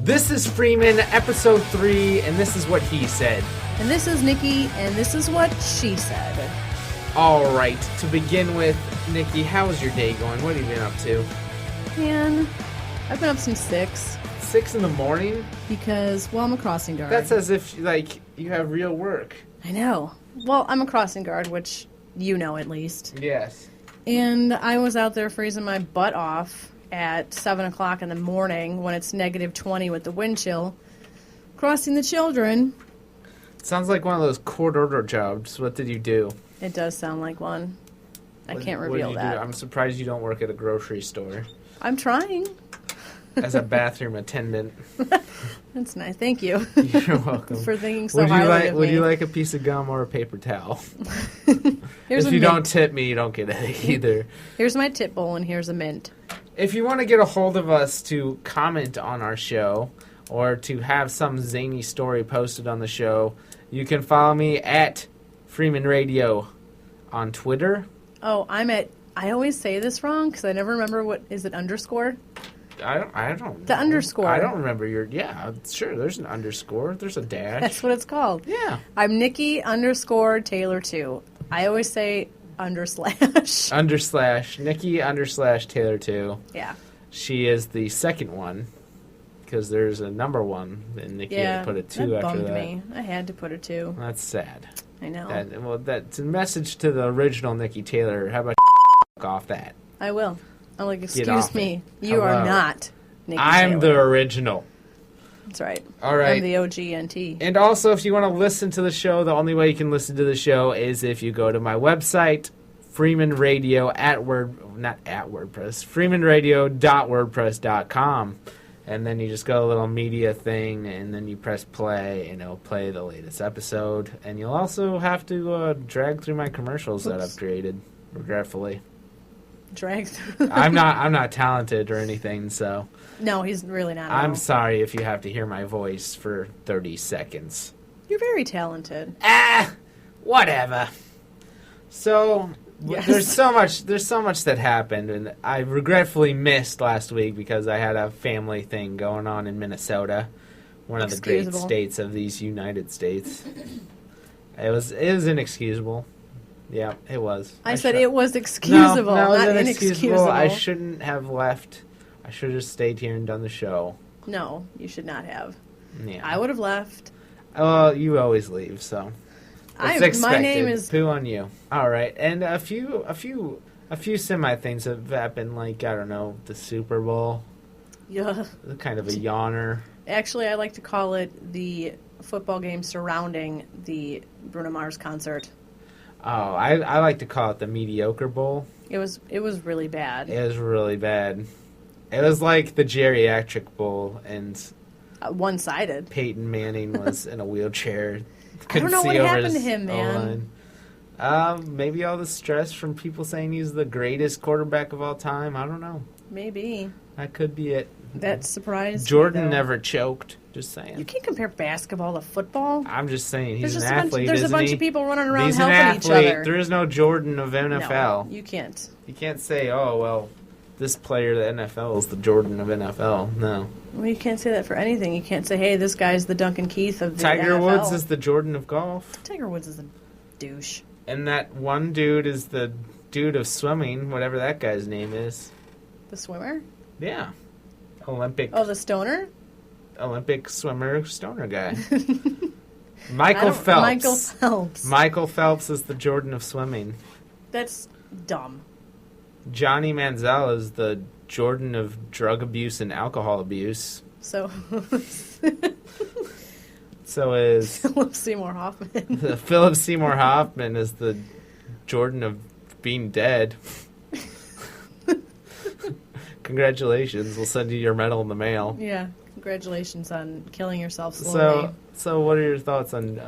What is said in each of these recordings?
This is Freeman, episode 3, and this is what he said. And this is Nikki, and this is what she said. All right, to begin with, Nikki, how's your day going? What have you been up to? Man, I've been up since 6. 6 in the morning? Because, well, I'm a crossing guard. That's as if, like, you have real work. I know. Well, I'm a crossing guard, which you know at least. Yes. And I was out there freezing my butt off at 7 o'clock in the morning when it's negative 20 with the wind chill, crossing the children. Sounds like one of those court order jobs. What did you do? It does sound like one. I can't What reveal did you that. do? I'm surprised you don't work at a grocery store I'm trying. as a bathroom attendant. That's nice. Thank you. You're welcome. For thinking so highly of me. Would you like a piece of gum or a paper towel? Here's if a you mint. don't tip me, you don't get it either. Here's my tip bowl, and here's a mint. If you want to get a hold of us to comment on our show or to have some zany story posted on the show, you can follow me at Freeman Radio on Twitter. Oh, I always say this wrong because I never remember what is it underscore? I don't The know. underscore. I don't remember sure, there's an underscore. There's a dash. That's what it's called. Yeah. I'm Nikki _ Taylor 2. I always say _. Nikki _ Taylor 2. Yeah. She is the second one because there's a number 1 and Nikki had to put a 2 that after bummed that. me. I had to put a 2. That's sad. I know. That's a message to the original Nikki Taylor. How about off that? I will. I'm like, Get excuse off me. it. You are Hello. not Nikki I'm Taylor. the original. That's right. All right. I'm the OGNT. And also, if you want to listen to the show, the only way you can listen to the show is if you go to my website, Freeman Radio freemanradio.wordpress.com. And then you just go to a little media thing, and then you press play, and it'll play the latest episode. And you'll also have to drag through my commercials that I've created, regretfully. Drag through. I'm not talented or anything, so No, he's really not. I'm sorry if you have to hear my voice for 30 seconds. You're very talented. Whatever. So Yes. there's so much that happened, and I regretfully missed last week because I had a family thing going on in Minnesota, one of the great Excusable. states of these United States. It was inexcusable. Yeah, it was. I said it was excusable, no, it was not inexcusable. inexcusable. I shouldn't have left. I should have stayed here and done the show. No, you should not have. Yeah. I would have left. Well, you always leave, so it's expected. My name is. Poo on you. All right, and a few semi things have happened. Like, I don't know, the Super Bowl. Yeah. Kind of a yawner. Actually, I like to call it the football game surrounding the Bruno Mars concert. Oh, I like to call it the Mediocre Bowl. It was really bad. It was really bad. It was like the Geriatric Bowl, and One-sided. Peyton Manning was in a wheelchair. I don't know what happened to him, man. Maybe all the stress from people saying he's the greatest quarterback of all time. I don't know. Maybe. That could be it. That surprised Jordan me, though. never choked. Just saying. You can't compare basketball to football. I'm just saying he's There's an just athlete. there's a isn't bunch he? of people running around He's an helping each athlete. other. There is no Jordan of NFL. No, you can't. You can't say, "Oh well, this player of the NFL is the Jordan of NFL." No. Well, you can't say that for anything. You can't say, "Hey, this guy's the Duncan Keith of the Tiger NFL." Woods is the Jordan of golf, Tiger Woods is a douche. and that one dude is the dude of swimming, whatever that guy's name is. The swimmer? Yeah, Olympic Oh, the stoner? swimmer, stoner guy. Michael Phelps. Michael Phelps. Michael Phelps is the Jordan of swimming. That's dumb. Johnny Manziel is the Jordan of drug abuse and alcohol abuse. So, So is Philip Seymour Hoffman. Philip Seymour Hoffman is the Jordan of being dead. Congratulations. We'll send you your medal in the mail. Yeah, congratulations on killing yourself slowly. So what are your thoughts on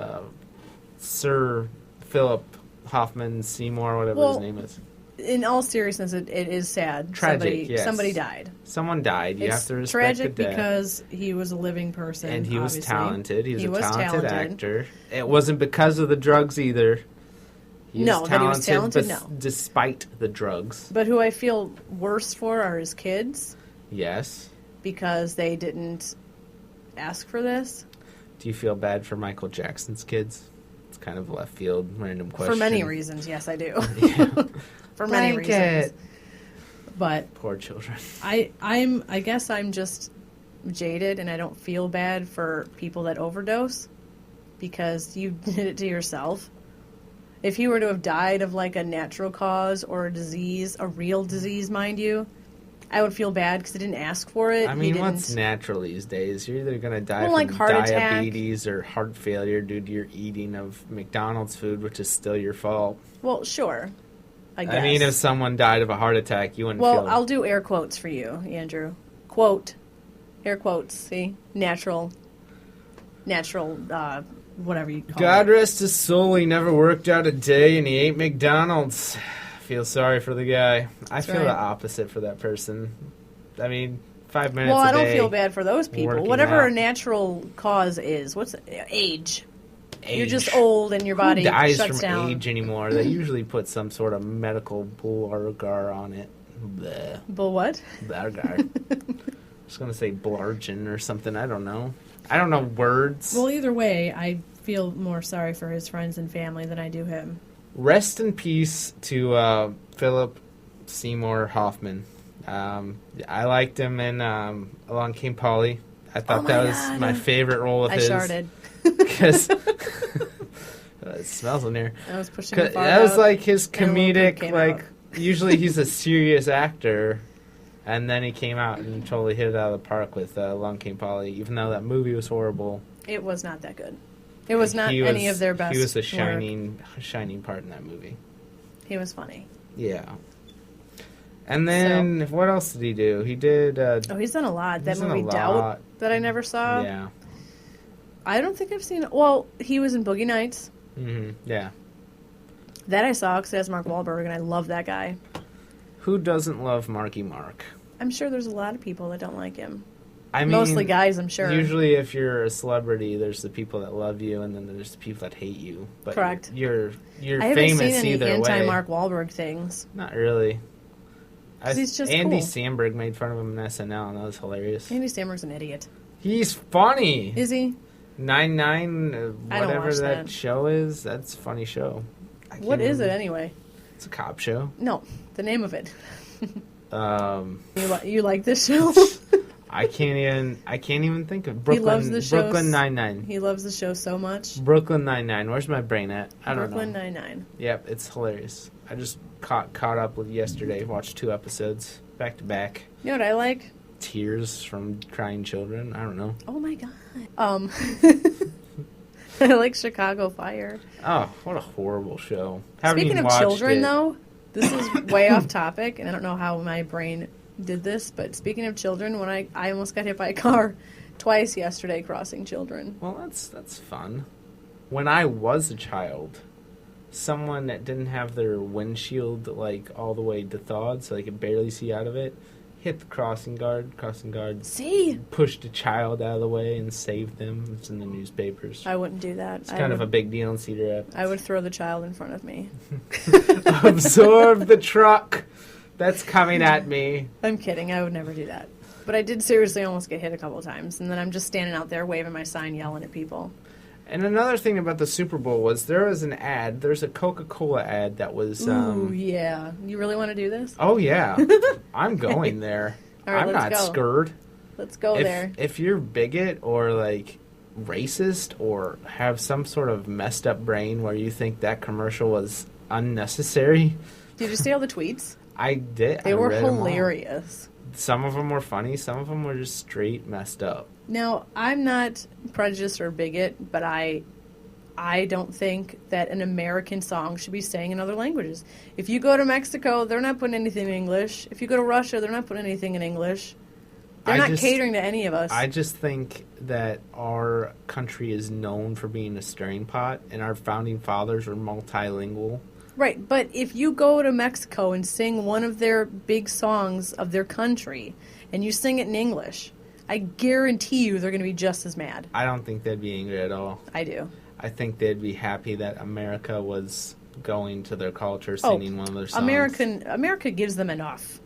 Sir Philip Hoffman Seymour, whatever his name is? In all seriousness, it is sad. Tragic, yes. Somebody died. Someone died. You have It's to respect tragic the death. because he was a living person, And he was obviously. talented. He was a talented talented. actor. It wasn't because of the drugs either. He No, that he was talented, no. Despite the drugs. But who I feel worse for are his kids Yes. because they didn't ask for this. Do you feel bad for Michael Jackson's kids? It's kind of a left field, random question. For many reasons, yes, I do. Yeah. For many reasons. But poor children. I guess I'm just jaded, and I don't feel bad for people that overdose because you did it to yourself. If he were to have died of like a natural cause or a disease, a real disease, mind you, I would feel bad because I didn't ask for it. I mean, what's natural these days? You're either going to die from like heart diabetes or heart failure due to your eating of McDonald's food, which is still your fault. Well, sure. I guess. I mean, if someone died of a heart attack, you wouldn't feel... Well, I'll do air quotes for you, Andrew. Quote. Air quotes, see? Natural, whatever you call it. God rest his soul, he never worked out a day and he ate McDonald's. Feel sorry for the guy. I feel the opposite for that person. I mean, 5 minutes a day. Well, I don't feel bad for those people. Whatever out. a natural cause is. What's age? You're just old and your body dies shuts from down. age anymore? They usually put some sort of medical blargar on it. Bleh. But what? Blargar. I was going to say blargin or something. I don't know. I don't know words. Well, either way, I feel more sorry for his friends and family than I do him. Rest in peace to Philip Seymour Hoffman. I liked him in Along Came Polly. I thought that was my favorite role of his. I sharted. Because it smells in here. I was pushing the fart that was out, like his comedic, like, out. Usually he's a serious actor, and then he came out and totally hit it out of the park with Along Came Polly, even though that movie was horrible. It was not that good. It was not any of their best. He was a work. shining part in that movie. He was funny. Yeah. And then, what else did he do? He did... he's done a lot. That movie, Doubt, that I never saw. Yeah. I don't think I've seen... Well, he was in Boogie Nights. Mm-hmm. Yeah. That I saw because it has Mark Wahlberg, and I love that guy. Who doesn't love Marky Mark? I'm sure there's a lot of people that don't like him. I mean, mostly guys, I'm sure. Usually if you're a celebrity, there's the people that love you, and then there's the people that hate you. But correct. You're I haven't famous seen any either way. anti-Mark Wahlberg things. Not really. He's just Andy cool. Samberg made fun of him in SNL, and that was hilarious. Andy Samberg's an idiot. He's funny. Is he? 9-9, whatever that show is, that's a funny show. What is it anyway? It's a cop show. No, the name of it. You like this show? I can't even think of Brooklyn. He loves the show. Brooklyn Nine-Nine. He loves the show so much. Brooklyn Nine-Nine. Where's my brain at? I don't know. Brooklyn Nine-Nine. Yep, it's hilarious. I just caught up with yesterday. Watched 2 episodes back to back. You know what I like? Tears from crying children. I don't know. Oh my god. I like Chicago Fire. Oh, what a horrible show. Speaking of children, though, this is way off topic, and I don't know how my brain did this, but speaking of children, when I almost got hit by a car twice yesterday crossing children. Well, that's fun. When I was a child, someone that didn't have their windshield like all the way thawed, so they could barely see out of it, hit the crossing guard. See? Pushed a child out of the way and saved them. It's in the newspapers. I wouldn't do that. It's kind of a big deal in Cedar Rapids. I would throw the child in front of me. Absorb the truck that's coming at me. I'm kidding. I would never do that. But I did seriously almost get hit a couple of times, and then I'm just standing out there waving my sign, yelling at people. And another thing about the Super Bowl was there was an ad. There's a Coca-Cola ad that was... Ooh, yeah. You really want to do this? Oh, yeah. I'm going there. All right, I'm not scared. Let's go there. If you're bigot or, like, racist or have some sort of messed up brain where you think that commercial was unnecessary... Did you see all the tweets? I did. They were hilarious. Some of them were funny. Some of them were just straight messed up. Now, I'm not prejudiced or bigot, but I don't think that an American song should be sang in other languages. If you go to Mexico, they're not putting anything in English. If you go to Russia, they're not putting anything in English. They're not catering to any of us. I just think that our country is known for being a stirring pot, and our founding fathers were multilingual. Right, but if you go to Mexico and sing one of their big songs of their country, and you sing it in English, I guarantee you they're going to be just as mad. I don't think they'd be angry at all. I do. I think they'd be happy that America was going to their culture, singing one of their songs. America gives them enough.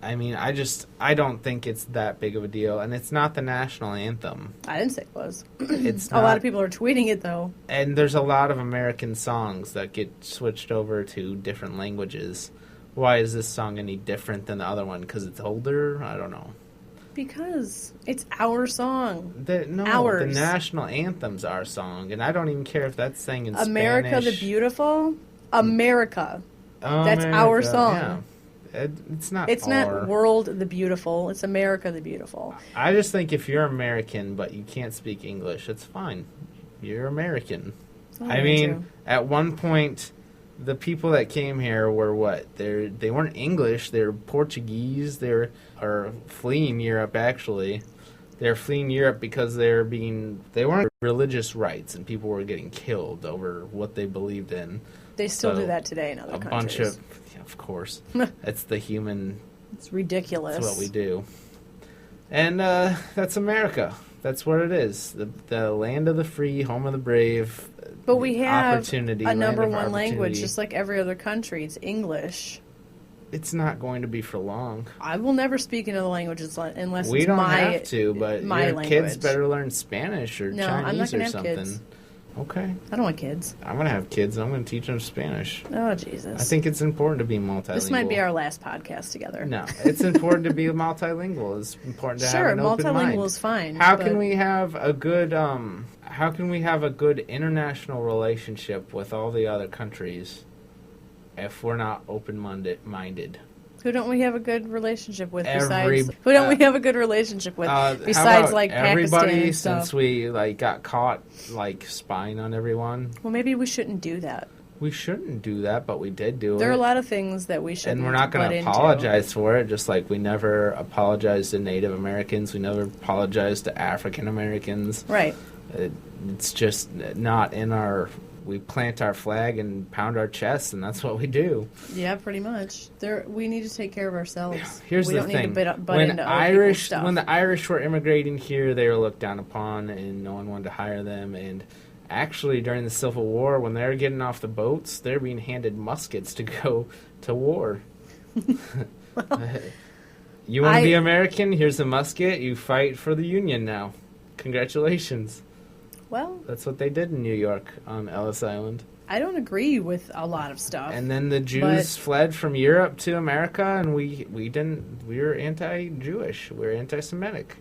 I mean, I don't think it's that big of a deal, and it's not the national anthem. I didn't say it was. It's A not, lot of people are tweeting it, though. and there's a lot of American songs that get switched over to different languages. Why is this song any different than the other one? Because it's older? I don't know. Because it's our song. The Ours. national anthem's our song, and I don't even care if that's sang in America Spanish. the Beautiful? America. That's our song. Yeah. It's not It's our. not World the Beautiful. It's America the Beautiful. I just think if you're American but you can't speak English, it's fine. You're American. I mean, true. at one point, the people that came here were what? They weren't English. They're Portuguese. They're fleeing Europe. Actually, they're fleeing Europe because they weren't religious rights, and people were getting killed over what they believed in. They still So, do that today in other countries. Of course, it's the human. It's ridiculous. That's what we do, and that's America. That's what it is. The land of the free, home of the brave. But we have opportunity, a number land of one language, opportunity. just like every other country. It's English. It's not going to be for long. I will never speak another languages unless We it's don't my have to, but my your language. kids better learn Spanish or No, I'm not Chinese gonna or have something. kids. Okay. I don't want kids. I'm going to have kids, and I'm going to teach them Spanish. Oh, Jesus. I think it's important to be multilingual. This might be our last podcast together. No, it's important to be multilingual. It's important to have an open mind. Multilingual is fine. How but can we have a good international relationship with all the other countries if we're not open-minded? Who don't we have a good relationship with Every- besides? Who don't we have a good relationship with How besides about like everybody Pakistan and stuff? since we got caught spying on everyone? Well, maybe we shouldn't do that. We shouldn't do that, but we did do it. There are a lot of things that we shouldn't. And we're not going to apologize for it, just like we never apologized to Native Americans. We never apologized to African Americans. Right. It's just not in our... We plant our flag and pound our chests, and that's what we do. Yeah, pretty much. We need to take care of ourselves. Here's we the don't thing: need to butt into other people's stuff. when the Irish were immigrating here, they were looked down upon, and no one wanted to hire them. And actually, during the Civil War, when they were getting off the boats, they're being handed muskets to go to war. You want to be American? Here's a musket. You fight for the Union now. Congratulations. Well, That's what they did in New York on Ellis Island. I don't agree with a lot of stuff. And then the Jews fled from Europe to America, and we were anti-Jewish. We were anti-Semitic.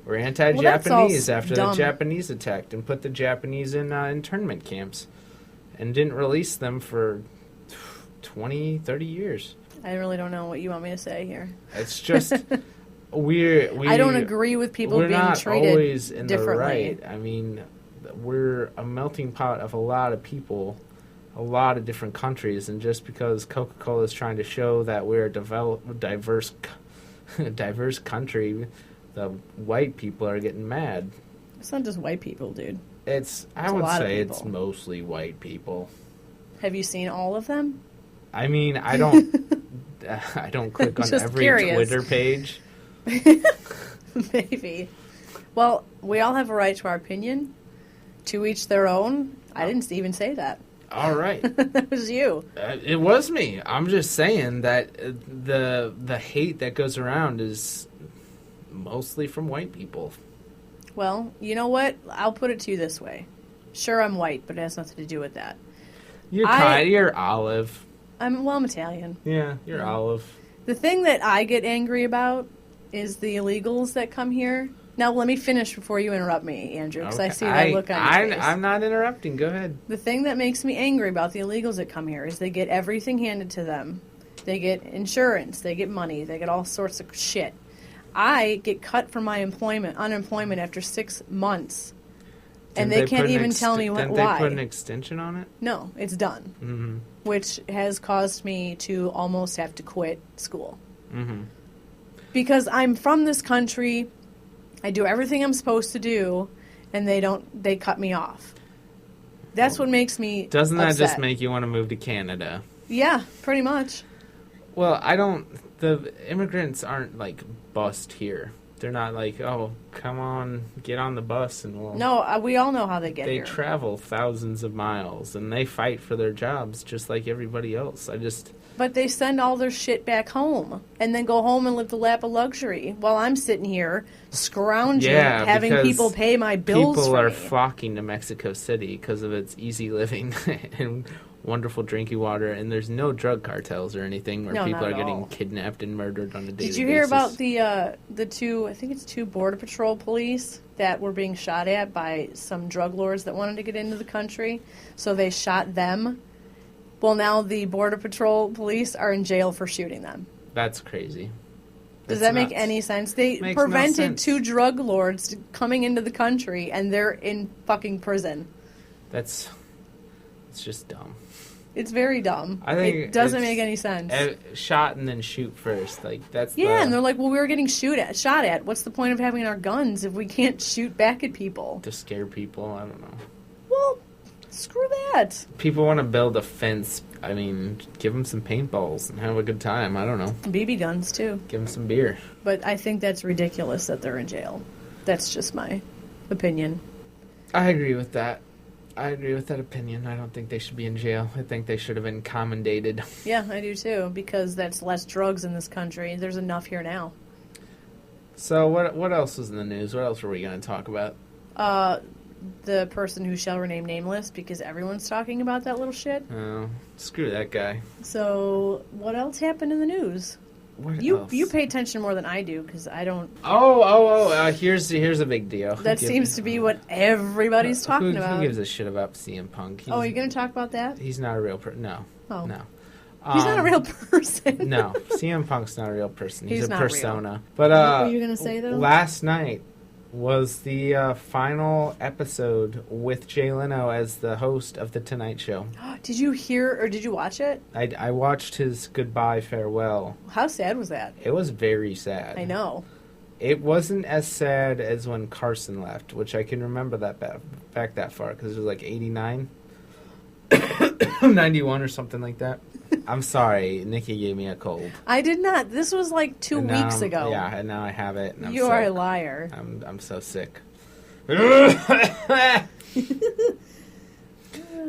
We're anti-Japanese after the Japanese attacked and put the Japanese in internment camps and didn't release them for 20, 30 years. I really don't know what you want me to say here. It's just I don't agree with people being not treated always in differently. the right. I mean, we're a melting pot of a lot of people, a lot of different countries, and just because Coca-Cola is trying to show that we're a diverse country, the white people are getting mad. It's not just white people, dude. I would say it's mostly white people. Have you seen all of them? I mean, I don't click on Just every curious. Twitter page. Maybe. Well, we all have a right to our opinion. To each their own. I didn't even say that. All right. That was you. It was me. I'm just saying that the hate that goes around is mostly from white people. Well, you know what? I'll put it to you this way. Sure, I'm white, but it has nothing to do with that. You're olive. I'm Italian. Yeah, you're olive. The thing that I get angry about is the illegals that come here. Now, let me finish before you interrupt me, Andrew, because I see that look on your face. I'm not interrupting. Go ahead. The thing that makes me angry about the illegals that come here is they get everything handed to them. They get insurance. They get money. They get all sorts of shit. I get cut from my unemployment after 6 months. And they can't even tell me why. Didn't they put an extension on it? No, it's done. Mm-hmm. Which has caused me to almost have to quit school. Mm-hmm. Because I'm from this country, I do everything I'm supposed to do, and they cut me off. That's what makes me Doesn't that upset. just make you want to move to Canada? Yeah, pretty much. Well, the immigrants aren't, bust here. They're not like, oh, come on, get on the bus and we'll... No, we all know how they get here. They travel thousands of miles, and they fight for their jobs just like everybody else. But they send all their shit back home, and then go home and live the lap of luxury, while I'm sitting here, scrounging, having people pay my bills people for are me. flocking to Mexico City because of its easy living and wonderful drinking water, and there's no drug cartels or anything where people are getting kidnapped and murdered on a daily basis. Did you hear about the two, I think it's 2 Border Patrol police that were being shot at by some drug lords that wanted to get into the country? So they shot them. Well, now the Border Patrol police are in jail for shooting them. That's crazy. Does that make any sense? They prevented 2 drug lords coming into the country, and they're in fucking prison. It's just dumb. It's very dumb. I think it doesn't make any sense. Shot and then shoot first. Like that's and they're like, well, we were getting shot at. What's the point of having our guns if we can't shoot back at people? To scare people. I don't know. Well, screw that. People want to build a fence. I mean, give them some paintballs and have a good time. I don't know. BB guns, too. Give them some beer. But I think that's ridiculous that they're in jail. That's just my opinion. I agree with that. I agree with that opinion. I don't think they should be in jail. I think they should have been commendated. Yeah, I do too, because that's less drugs in this country. There's enough here now. So what else was in the news? What else were we going to talk about? The person who shall remain nameless, because everyone's talking about that little shit. Oh, screw that guy. So, what else happened in the news? You pay attention more than I do, because I don't... Here's a big deal. That seems to be what everybody's talking about. Who gives a shit about CM Punk? Are you going to talk about that? He's not a real person. No. Oh. No. He's not a real person. No. CM Punk's not a real person. He's a not persona. Real. But, what were you going to say, though? Last night was the final episode with Jay Leno as the host of The Tonight Show. Did you hear, or did you watch it? I watched his goodbye farewell. How sad was that? It was very sad. I know. It wasn't as sad as when Carson left, which I can remember that back that far, because it was like 89, 91 or something like that. I'm sorry, Nikki gave me a cold. I did not. This was like 2 weeks ago. Yeah, and now I have it. And you are a liar. I'm so sick.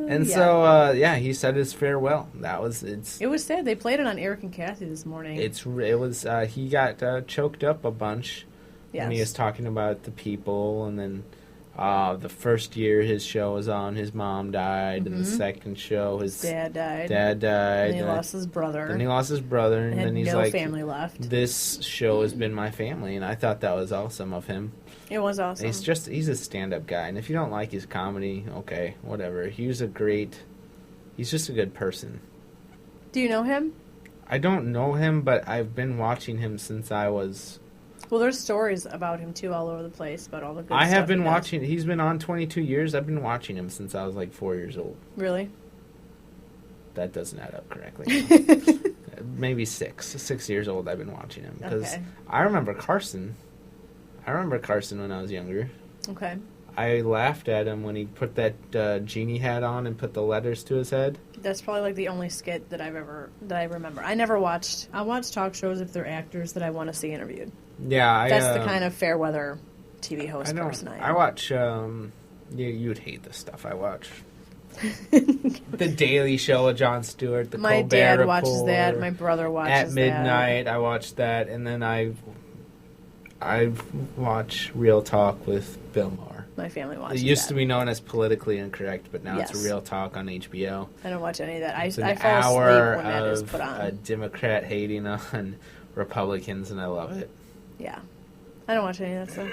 And so, he said his farewell. It was sad. They played it on Eric and Kathy this morning. He got choked up a bunch when he was talking about the people, and then the first year his show was on, his mom died, and the second show his dad died. And he lost his brother. And then he's no family left. This show has been my family, and I thought that was awesome of him. It was awesome. He's a stand-up guy, and if you don't like his comedy, okay, whatever. He's just a good person. Do you know him? I don't know him, but I've been watching him since I was... Well, there's stories about him, too, all over the place, about all the good stuff I have been watching... He's been on 22 years. I've been watching him since I was like 4 years old. Really? That doesn't add up correctly. Maybe 6. 6 years old I've been watching him. Because I remember Carson. When I was younger. Okay. I laughed at him when he put that genie hat on and put the letters to his head. That's probably like the only skit that I remember. I watch talk shows if they're actors that I want to see interviewed. Yeah, that's the kind of fair weather TV host person I am. I watch. You would hate this stuff I watch. The Daily Show with Jon Stewart. The My Colbert dad Report. Watches that. My brother watches that. At midnight, I watch that, and then I watch Real Talk with Bill Maher. My family watches it used to be known as Politically Incorrect, but now Yes. it's Real Talk on HBO. I don't watch any of that. It's I an fall hour asleep when that is put of on. a Democrat hating on Republicans, and I love it. Yeah. I don't watch any of that stuff.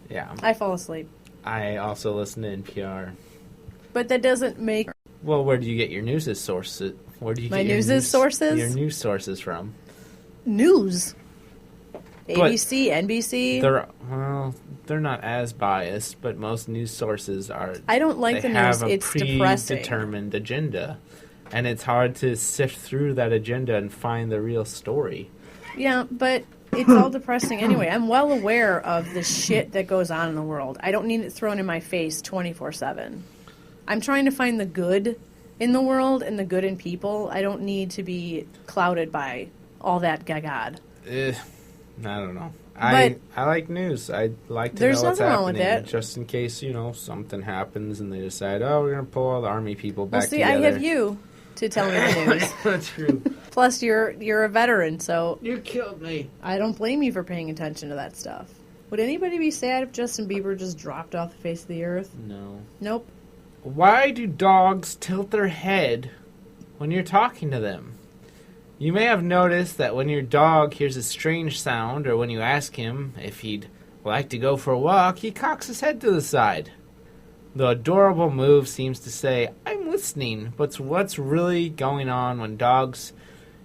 Yeah. I fall asleep. I also listen to NPR. But that doesn't make... Well, where do you get your news sources? Where do you My get your news sources? Your news sources from? News. ABC, NBC. They're not as biased, but most news sources are. I don't like the news. It's depressing. They have a predetermined agenda, and it's hard to sift through that agenda and find the real story. Yeah, but it's all depressing anyway. I'm well aware of the shit that goes on in the world. I don't need it thrown in my face 24/7. I'm trying to find the good in the world and the good in people. I don't need to be clouded by all that gagad. I don't know. I like news. I like to know There's what's nothing wrong happening, with that. just in case, something happens and they decide, oh, we're going to pull all the army people back Well, see, together. I have you to tell me the news. That's true. Plus, you're a veteran, so You killed me. I don't blame you for paying attention to that stuff. Would anybody be sad if Justin Bieber just dropped off the face of the earth? No. Nope. Why do dogs tilt their head when you're talking to them? You may have noticed that when your dog hears a strange sound, or when you ask him if he'd like to go for a walk, he cocks his head to the side. The adorable move seems to say, I'm listening, but what's really going on when dogs'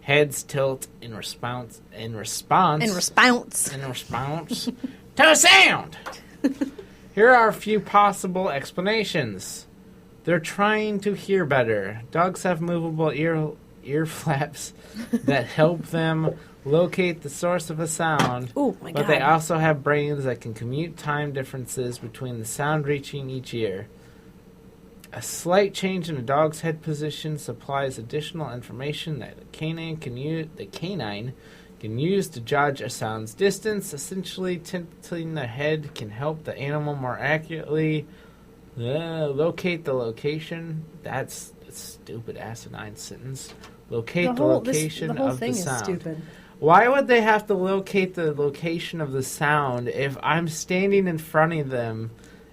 heads tilt in response to a sound? Here are a few possible explanations. They're trying to hear better. Dogs have movable ear flaps that help them locate the source of a sound. Oh my God. But they also have brains that can commute time differences between the sound reaching each ear. A slight change in a dog's head position supplies additional information that the canine can use to judge a sound's distance. Essentially, tilting the head can help the animal more accurately locate the location. That's a stupid asinine sentence. Locate the location whole of thing the is sound. stupid. Why would they have to locate the location of the sound if I'm standing in front of them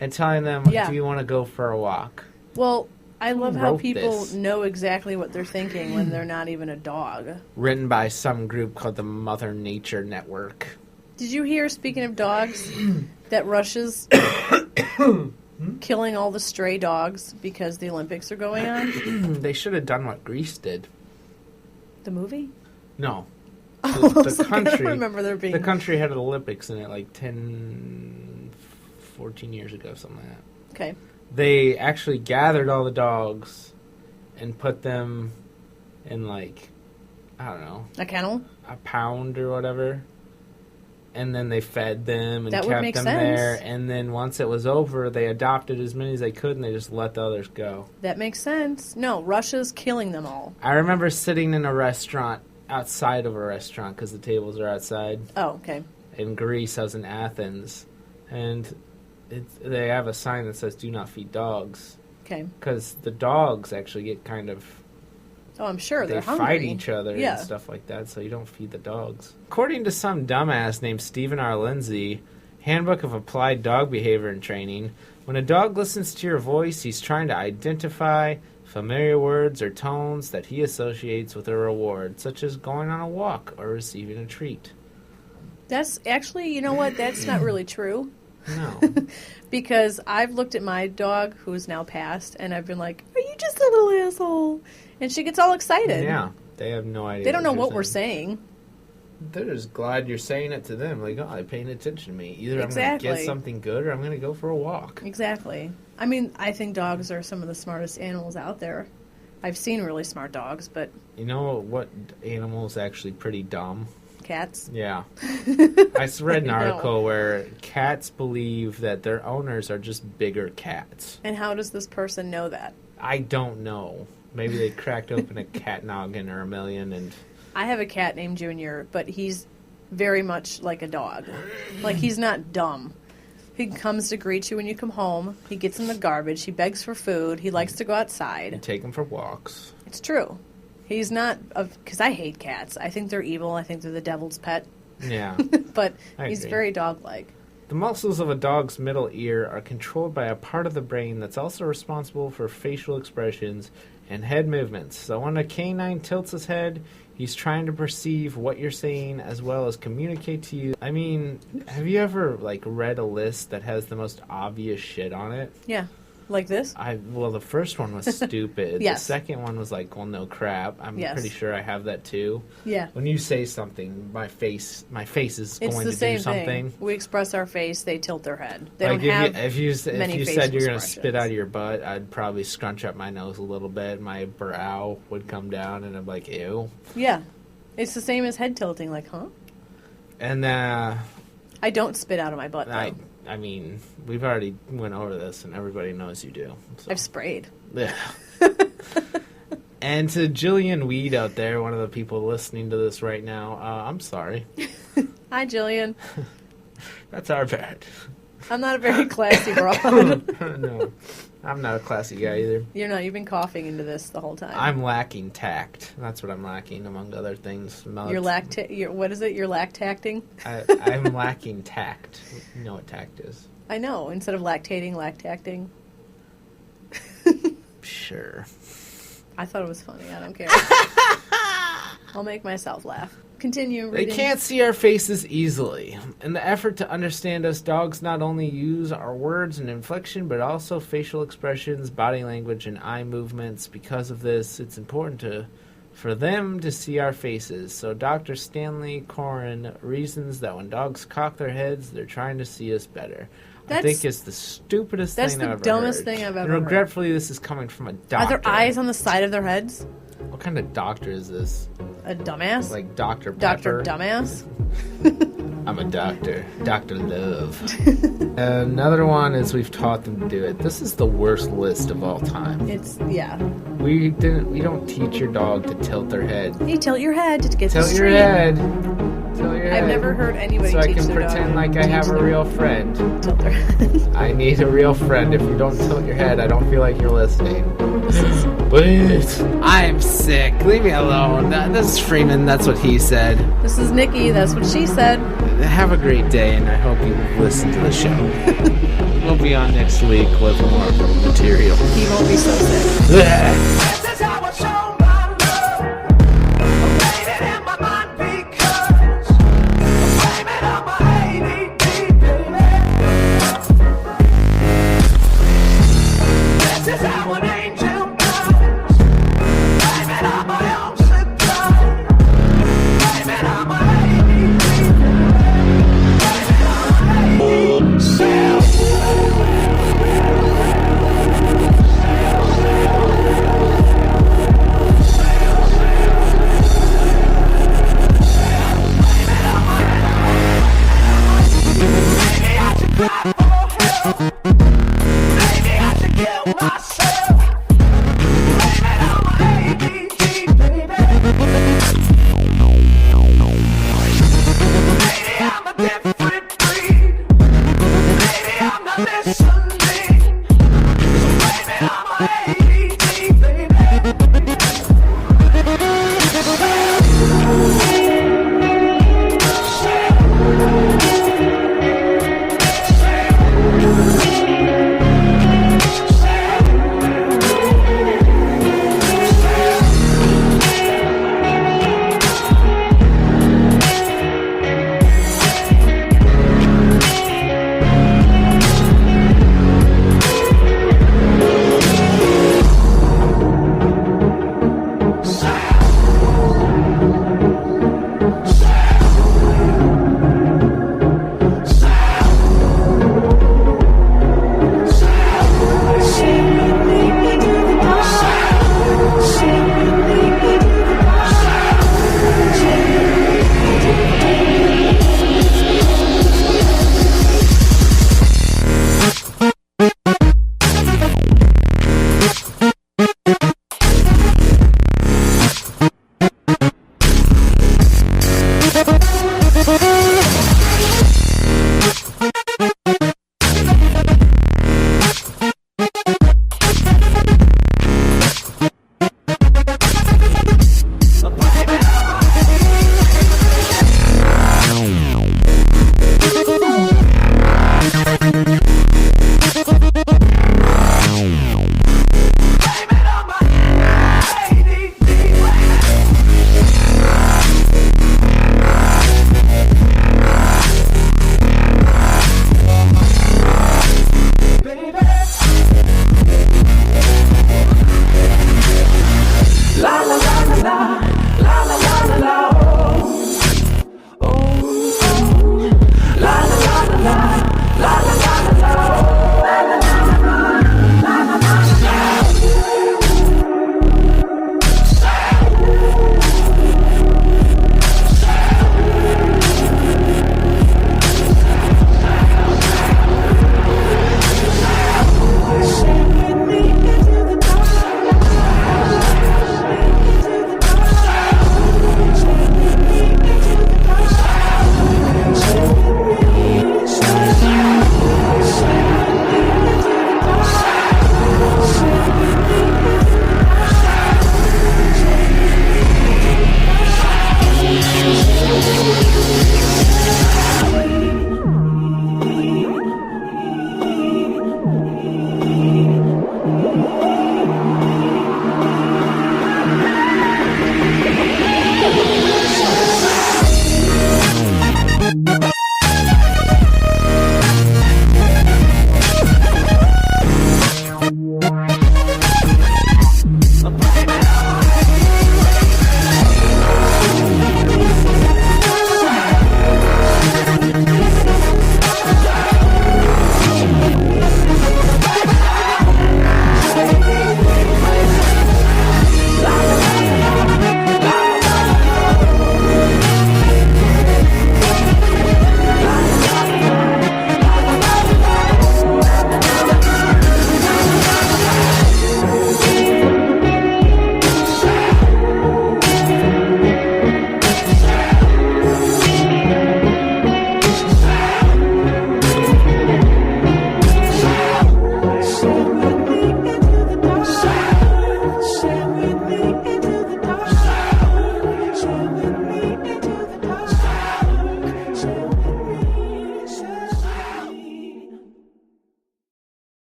and telling them, Yeah. do you want to go for a walk? Well, I love how wrote people this? know exactly what they're thinking when they're not even a dog. Written by some group called the Mother Nature Network. Did you hear, speaking of dogs, that Russia's killing all the stray dogs because the Olympics are going on? They should have done what Greece did. The movie? No. Oh, I was The like, I country. don't remember there being... The country had an Olympics in it like 10, 14 years ago, something like that. Okay. They actually gathered all the dogs and put them in, like, I don't know, A kennel? a pound or whatever. And then they fed them and That would kept make them sense. there. And then once it was over, they adopted as many as they could and they just let the others go. That makes sense. No, Russia's killing them all. I remember sitting in a restaurant outside of a restaurant because the tables are outside. Oh, okay. In Greece, I was in Athens. And they have a sign that says, do not feed dogs. Okay. Because the dogs actually get kind of... Oh, I'm sure They they're hungry. fight each other Yeah. and stuff like that, so you don't feed the dogs. According to some dumbass named Stephen R. Lindsay, Handbook of Applied Dog Behavior and Training, when a dog listens to your voice, he's trying to identify familiar words or tones that he associates with a reward, such as going on a walk or receiving a treat. That's actually, you know what? That's not really true. No. Because I've looked at my dog, who's now passed, and I've been like, are you just a little asshole? And she gets all excited. Yeah. They have no idea. They don't know you're what we're saying. They're just glad you're saying it to them. Like, oh, they're paying attention to me. Either I'm going to Exactly. get something good or I'm going to go for a walk. Exactly. I mean, I think dogs are some of the smartest animals out there. I've seen really smart dogs, but You know what animal is actually pretty dumb? cats. Yeah. I read an I know. article where cats believe that their owners are just bigger cats. And how does this person know that? I don't know. Maybe they cracked open a cat noggin or a million and... I have a cat named Junior, but he's very much like a dog. Like, he's not dumb. He comes to greet you when you come home. He gets in the garbage. He begs for food. He likes to go You outside. take them for walks. It's true. He's not... Because I hate cats. I think they're evil. I think they're the devil's pet. Yeah. But I he's agree. very dog-like. The muscles of a dog's middle ear are controlled by a part of the brain that's also responsible for facial expressions and head movements. So when a canine tilts his head, he's trying to perceive what you're saying as well as communicate to you. I mean, have you ever, like, read a list that has the most obvious shit on it? Yeah. Like this? Well, the first one was stupid. Yes. The second one was like, well, no crap. I'm Yes. pretty sure I have that too. Yeah. When you say something, my face is It's going the to do same something. thing. We express our face, they tilt their head. They Like don't have if you many said you're facial going to spit expressions. out of your butt, I'd probably scrunch up my nose a little bit. My brow would come down, and I'm like, ew. Yeah. It's the same as head tilting, like, huh? And I don't spit out of my butt, though. I mean, we've already went over this, and everybody knows you do. So. I've sprayed. Yeah. And to Jillian Weed out there, one of the people listening to this right now, I'm sorry. Hi, Jillian. That's our bad. I'm not a very classy broad. No, I'm not a classy guy either. You're not. You've been coughing into this the whole time. I'm lacking tact. That's what I'm lacking, among other things. What is it? You're lactacting? I'm lacking tact. You know what tact is? I know. Instead of lactating, lactacting. Sure. I thought it was funny. I don't care. I'll make myself laugh. Continue reading. They can't see our faces easily. In the effort to understand us, dogs not only use our words and inflection, but also facial expressions, body language, and eye movements. Because of this, it's important for them to see our faces. So Dr. Stanley Coren reasons that when dogs cock their heads, they're trying to see us better. I think it's the stupidest thing I've ever heard. That's the dumbest thing I've ever heard. Regretfully, this is coming from a doctor. Are there eyes on the side of their heads? What kind of doctor is this? A dumbass? Like Dr. Pepper? Dr. Dumbass? I'm a doctor. Dr. Love. Another one is we've taught them to do it. This is the worst list of all time. We don't teach your dog to tilt their head. You tilt your head to get the stream. Tilt your head. I've never heard anybody teach their dog. So I can pretend like I have a real friend. Tilt their head. I need a real friend. If you don't tilt your head, I don't feel like you're listening. But I'm sick. Leave me alone. This is Freeman. That's what he said. This is Nikki. That's what she said. Have a great day, and I hope you listen to the show. We'll be on next week with more material. He won't be so sick.